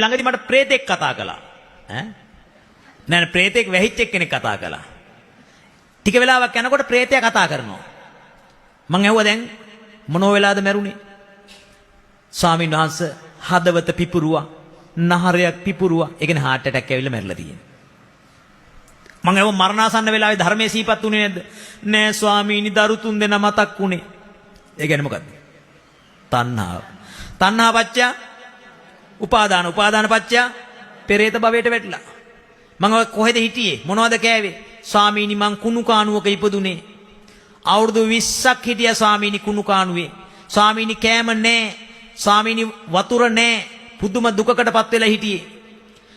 ළඟදී මට ප්‍රේතෙක් කතා කළා. නෑ ප්‍රේතෙක් වැහිච්ච කෙනෙක් කතා කළා. ටික වෙලාවක් යනකොට ප්‍රේතයා කතා කරනවා. මං ඇහුවා දැන් මොනෝ වෙලාද මැරුණේ? ස්වාමීන් වහන්සේ හදවත පිපුරුවා, නහරයක් පිපුරුවා. ඒ කියන්නේ heart attack ඇවිල්ලා මැරිලා තියෙනවා. මං ඇහුවා මරණාසන්න වෙලාවේ ධර්මයේ සීපත් උනේ නැද්ද? නෑ ස්වාමීනි දරු තුන් දෙනා මතක් උනේ. ඒ කියන්නේ මොකද්ද? තණ්හාව. තණ්හා පත්‍ය උපාදාන, උපාදාන පත්‍ය පෙරේත භවයට වැටලා. මං ඔය කොහෙද හිටියේ? මොනවද කෑවේ? ස්වාමීනි මං කුණු කානුවක ඉපදුනේ. අවුරුදු 20ක් හිටියා ස්වාමීනි කුණු කානුවේ. ස්වාමීනි කෑම නෑ. ස්වාමීනි වතුර නෑ. පුදුම දුකකටපත් වෙලා හිටියේ.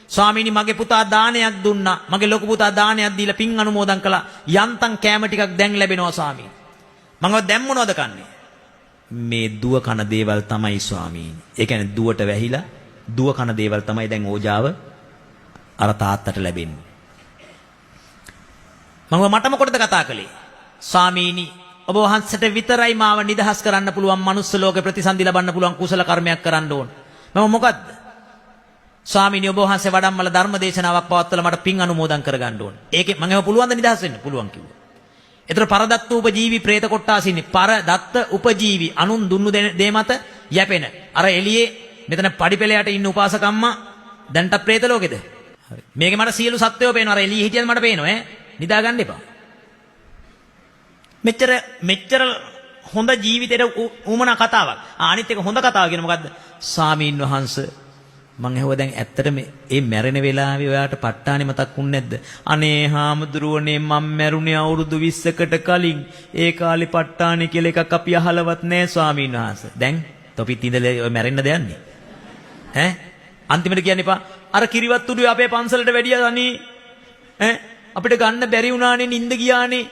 ස්වාමීනි මගේ පුතා දානයක් දුන්නා. මගේ ලොකු පුතා දානයක් දීලා පින් අනුමෝදන් කළා. යන්තම් කෑම ටිකක් දැන් ලැබෙනවා ස්වාමීනි. මං ඔය දැන් මොනවද කන්නේ? මේ දුව කන දේවල් තමයි ස්වාමීනි. ඒ කියන්නේ දුවට වැහිලා දුව කන දේවල් තමයි දැන් ඕජාව අර තාත්තට ලැබෙන්නේ. මම මට මොකටද කතා කළේ? ස්වාමීනි ඔබ වහන්සේට විතරයි මාව නිදහස් කරන්න පුළුවන්, මනුස්ස ලෝකේ ප්‍රතිසන්දි ලබන්න පුළුවන් කුසල කර්මයක් කරන්න ඕන. මම මොකද්ද? ස්වාමීනි ඔබ වහන්සේ වඩම්මල ධර්ම දේශනාවක් පවත්වලා මට පින් අනුමෝදන් කරගන්න ඕන. ඒකේ මම එහෙම පුළුවන් ද නිදහස් වෙන්න? පුළුවන් කිව්වා. ඒතර පරදත්ත උපජීවි ප්‍රේත කොට්ටාස ඉන්නේ. පරදත්ත උපජීවි අනුන් දුන්නු දේ මත යැපෙන. අර එළියේ මෙතන පඩිපෙළයට ඉන්න උපාසකම්මා දැන්ට ප්‍රේත ලෝකෙද? හරි. මේකේ මට සියලු සත්වයෝ පේනවා. අර එළියේ හිටියද මට පේනවා ඈ. නිදා ගන්න එපා. මෙච්චර හොඳ ජීවිතේට උමනා කතාවක්. අනිත් එක හොඳ කතාව කියන මොකද්ද? ස්වාමීන් වහන්සේ මං ඇහුවා දැන් ඇත්තටම මේ මැරෙන වෙලාවේ ඔයාට ප ဋ ාණේ මතක් වුනේ නැද්ද? අනේ හාමුදුරුවනේ මම මැරුණේ අවුරුදු 20කට කලින්. ඒ කාලේ ප ဋ ාණේ කියලා එකක් අපි අහලවත් නැහැ ස්වාමීන් වහන්සේ. දැන් තොපිත් ඉඳලා ඔය මැරෙන්නද යන්නේ? ඈ අන්තිමට කියන්න එපා. අර කිරිවත් උඩුවේ අපේ පන්සලට වැඩියා අනේ ඈ අපිට ගන්න බැරි වුණානේ නිින්ද ගියානේ.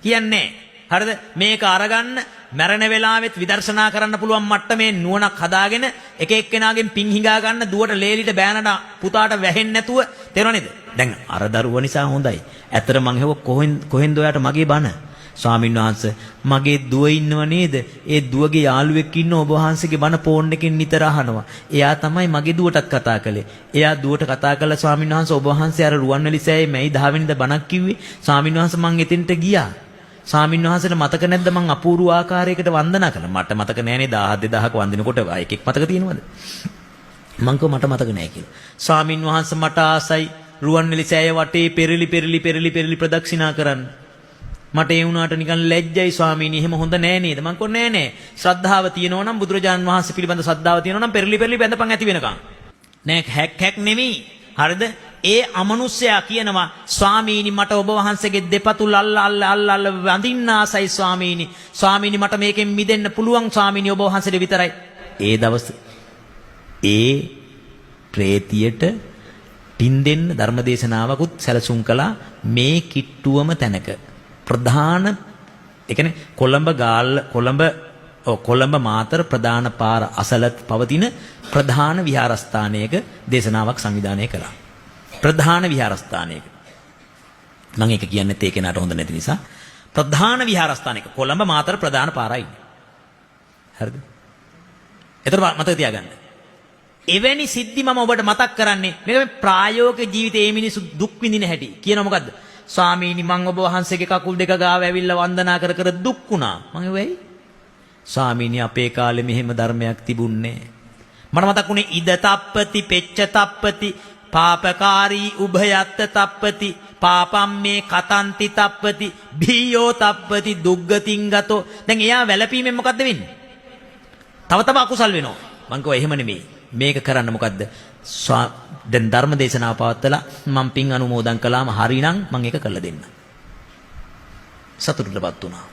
කියන්නේ හරිද? මේක අරගන්න මැරෙන වෙලාවෙත් විදර්ශනා කරන්න පුළුවන් මට්ටමේ නුවණක් හදාගෙන එක එක්කෙනාගෙන් පිං හිඟා ගන්න දුවට ලේලිට බෑනට පුතාට වැහෙන්නේ නැතුව තේරෙනව නේද? දැන් අර දරුවා නිසා හොඳයි. ඇත්තට මං හෙව කොහෙන්ද ඔයාට මගේ බන? ස්වාමීන් වහන්සේ මගේ දුව ඉන්නව නේද? ඒ දුවගේ යාළුවෙක් ඉන්න ඔබ වහන්සේගේ බන ෆෝන් එකෙන් නිතර අහනවා. එයා තමයි මගේ දුවටත් කතා කළේ. එයා දුවට කතා කළා ස්වාමීන් වහන්සේ ඔබ වහන්සේ අර රුවන්වැලි සෑයේ මැයි 10 වෙනිදා බණක් කිව්වේ. ස්වාමීන් වහන්සේ මං එතෙන්ට ගියා. ස්වාමීන් වහන්සේට මතක නැද්ද මං අපූර්ව ආකාරයකට වන්දනා කළා? මට මතක නෑනේ 1000 2000ක වන්දිනකොට එකෙක් මතක තියෙනවද? මං කව මට මතක නෑ කියලා. ස්වාමීන් වහන්සේ මට ආසයි රුවන්වැලි සෑය වටේ පෙරලි ප්‍රදක්ෂිනා කරන්න. මට ඒ වුණාට නිකන් ලැජ්ජයි ස්වාමීනි. එහෙම හොඳ නෑ නේද? මං කව නෑ. ශ්‍රද්ධාව තියෙනවා නම් බුදුරජාන් වහන්සේ පිළිබඳ ශ්‍රද්ධාව තියෙනවා නම් පෙරලි බැඳපන් ඇති වෙනකන්. නෑ හැක් නෙමෙයි. හරිද? ඒ අමනුෂ්‍යයා කියනවා ස්වාමීනි මට ඔබ වහන්සේගේ දෙපතුල් අල්ල වඳින්න ආසයි ස්වාමීනි. ස්වාමීනි මට මේකෙන් මිදෙන්න පුළුවන් ස්වාමීනි ඔබ වහන්සේට විතරයි. ඒ දවස් ඒ ප්‍රේතියට පින් දෙන්න ධර්මදේශනාවකුත් සැලසුම් කළා මේ කිට්ටුවම තැනක. ප්‍රධාන ඒ කියන්නේ කොළඹ මාතර ප්‍රධාන පාර අසලත් පවතින ප්‍රධාන විහාරස්ථානයක දේශනාවක් සංවිධානය කළා. ප්‍රධාන විහාරස්ථානයක. මම ඒක කියන්නේ තේ කෙනාට හොඳ නැති නිසා. ප්‍රධාන විහාරස්ථානයක කොළඹ මාතර ප්‍රධාන පාරයි. හරිද? එතකොට මතක තියාගන්න. එවැනි සිද්ධි මම ඔබට මතක් කරන්නේ මේක ප්‍රායෝගික ජීවිතයේ මේ මිනිස්සු දුක් විඳින හැටි. කියන මොකද්ද? ස්වාමීනි මං ඔබ වහන්සේගේ කකුල් දෙක ගාව ඇවිල්ලා වන්දනා කර දුක් වුණා. මං වෙයි. ස්වාමීනි අපේ කාලේ මෙහෙම ධර්මයක් තිබුණේ. මට මතක් වුණේ ඉද තප්පති පෙච්ච තප්පති පාපකාරී උභයත්ත තප්පති පාපම් මේ කතන්ති තප්පති භීයෝ තප්පති දුග්ගතින් ගතෝ. දැන් එයා වැළපීමෙන් මොකද්ද වෙන්නේ? තව අකුසල් වෙනවා. මං කිව්වා එහෙම නෙමෙයි. මේක කරන්න මොකද්ද? දැන් ධර්ම දේශනාව පවත්වලා මම පින් අනුමෝදන් කළාම හරිනම් මම ඒක කරලා දෙන්න. සතුටටපත් වුණා.